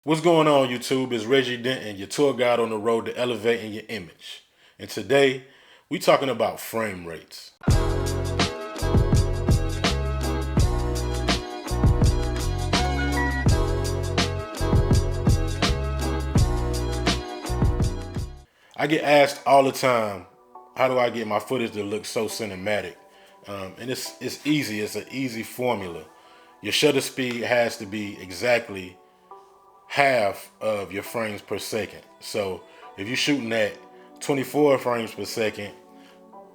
What's going on, YouTube? It's Reggie Denton, your tour guide on the road to elevating your image. And today, we talking about frame rates. I get asked all the time, how do I get my footage to look so cinematic? And it's easy. It's an easy formula. Your shutter speed has to be exactly half of your frames per second. So if you're shooting at 24 frames per second,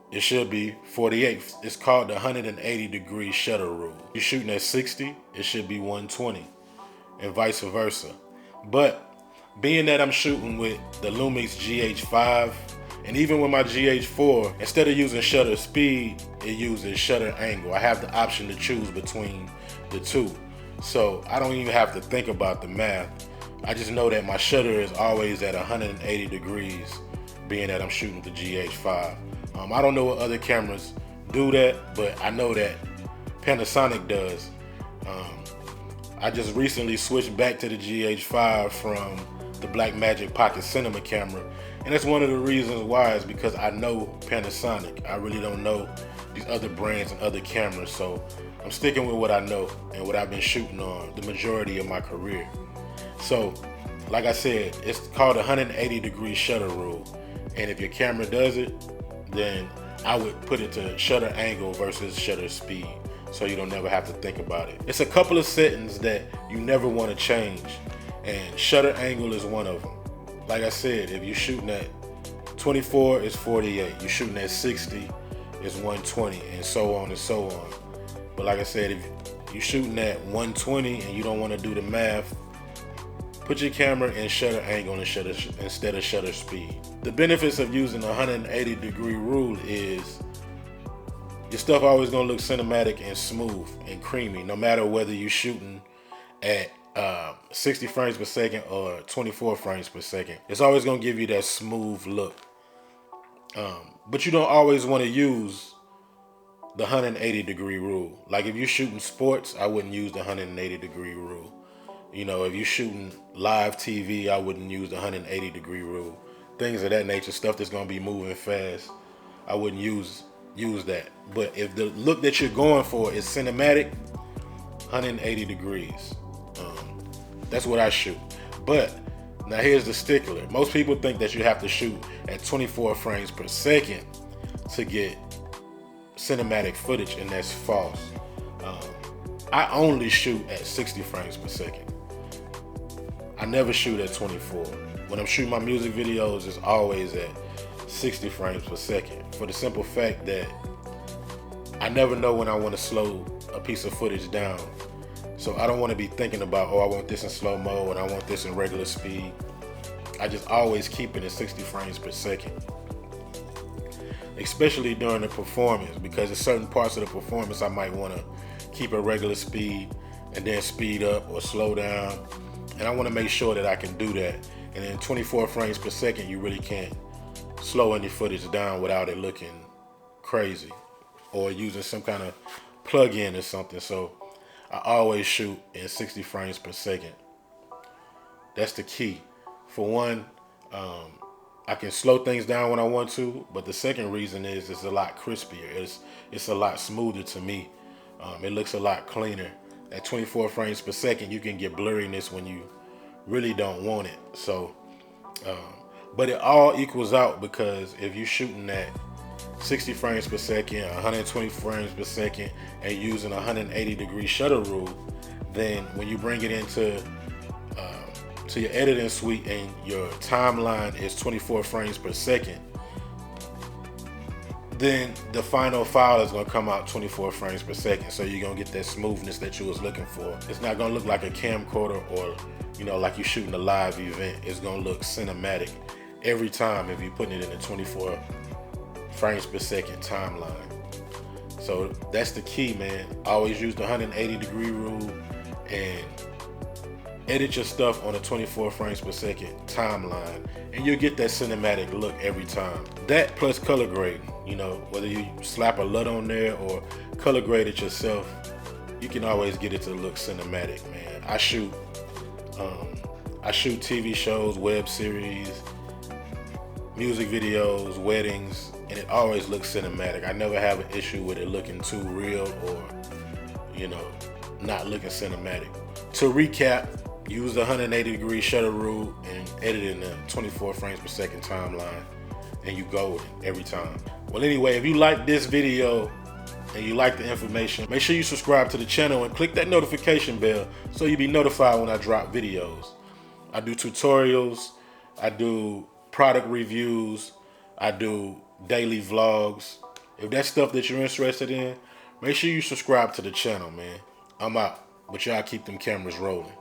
it should be 48. It's called the 180-degree shutter rule. You're shooting at 60, it should be 120, and vice versa. But being that I'm shooting with the Lumix GH5, and even with my GH4, instead of using shutter speed, it uses shutter angle. I have the option to choose between the two. So I don't even have to think about the math. I just know that my shutter is always at 180 degrees, being that I'm shooting with the GH5. I don't know what other cameras do that, but I know that Panasonic does. I just recently switched back to the GH5 from the Blackmagic Pocket Cinema camera, and that's one of the reasons why, is because I know Panasonic. I really don't know these other brands and other cameras, so I'm sticking with what I know and what I've been shooting on the majority of my career. So, like I said, it's called the 180-degree shutter rule, and if your camera does it, then I would put it to shutter angle versus shutter speed, so you don't never have to think about it. It's a couple of settings that you never want to change, and shutter angle is one of them. Like I said, if you're shooting at 24, it's 48. You're shooting at 60, it's 120, and so on and so on. But like I said, if you're shooting at 120 and you don't want to do the math, put your camera in shutter angle instead of shutter speed. The benefits of using the 180-degree rule is your stuff always gonna look cinematic and smooth and creamy, no matter whether you're shooting at 60 frames per second or 24 frames per second. It's always gonna give you that smooth look. But you don't always want to use the 180-degree rule. Like if you're shooting sports, I wouldn't use the 180-degree rule. You know, if you're shooting live TV, I wouldn't use the 180-degree rule. Things of that nature, stuff that's gonna be moving fast, I wouldn't use that. But if the look that you're going for is cinematic, 180 degrees. That's what I shoot. But now here's the stickler. Most people think that you have to shoot at 24 frames per second to get cinematic footage, and that's false. I only shoot at 60 frames per second. I never shoot at 24. When I'm shooting my music videos, it's always at 60 frames per second, for the simple fact that I never know when I want to slow a piece of footage down. So I don't want to be thinking about, oh, I want this in slow-mo and I want this in regular speed. I just always keep it at 60 frames per second. Especially during the performance, because at certain parts of the performance I might want to keep a regular speed and then speed up or slow down. And I want to make sure that I can do that. And then 24 frames per second, you really can't slow any footage down without it looking crazy or using some kind of plug-in or something. So I always shoot in 60 frames per second. That's the key. For one, I can slow things down when I want to, but the second reason is it's a lot crispier. It's a lot smoother to me. It looks a lot cleaner. At 24 frames per second, you can get blurriness when you really don't want it. So, but it all equals out, because if you're shooting at 60 frames per second, 120 frames per second, and using a 180-degree shutter rule, then when you bring it into to your editing suite and your timeline is 24 frames per second, then the final file is going to come out 24 frames per second. So you're going to get that smoothness that you was looking for. It's not going to look like a camcorder or, you know, like you're shooting a live event. It's going to look cinematic every time if you're putting it in a 24 frames per second timeline. So that's the key, man. Always use the 180-degree rule and edit your stuff on a 24 frames per second timeline, and you'll get that cinematic look every time. That plus color grading, you know, whether you slap a LUT on there or color grade it yourself, you can always get it to look cinematic, man. I shoot I shoot TV shows, web series, music videos, weddings, and it always looks cinematic. I never have an issue with it looking too real or, you know, not looking cinematic. To recap, use the 180-degree shutter rule and edit in the 24 frames per second timeline, and you golden every time. Well, anyway, if you like this video and you like the information, make sure you subscribe to the channel and click that notification bell so you'll be notified when I drop videos. I do tutorials, I do product reviews, I do daily vlogs. If that's stuff that you're interested in, make sure you subscribe to the channel, man. I'm out, but y'all keep them cameras rolling.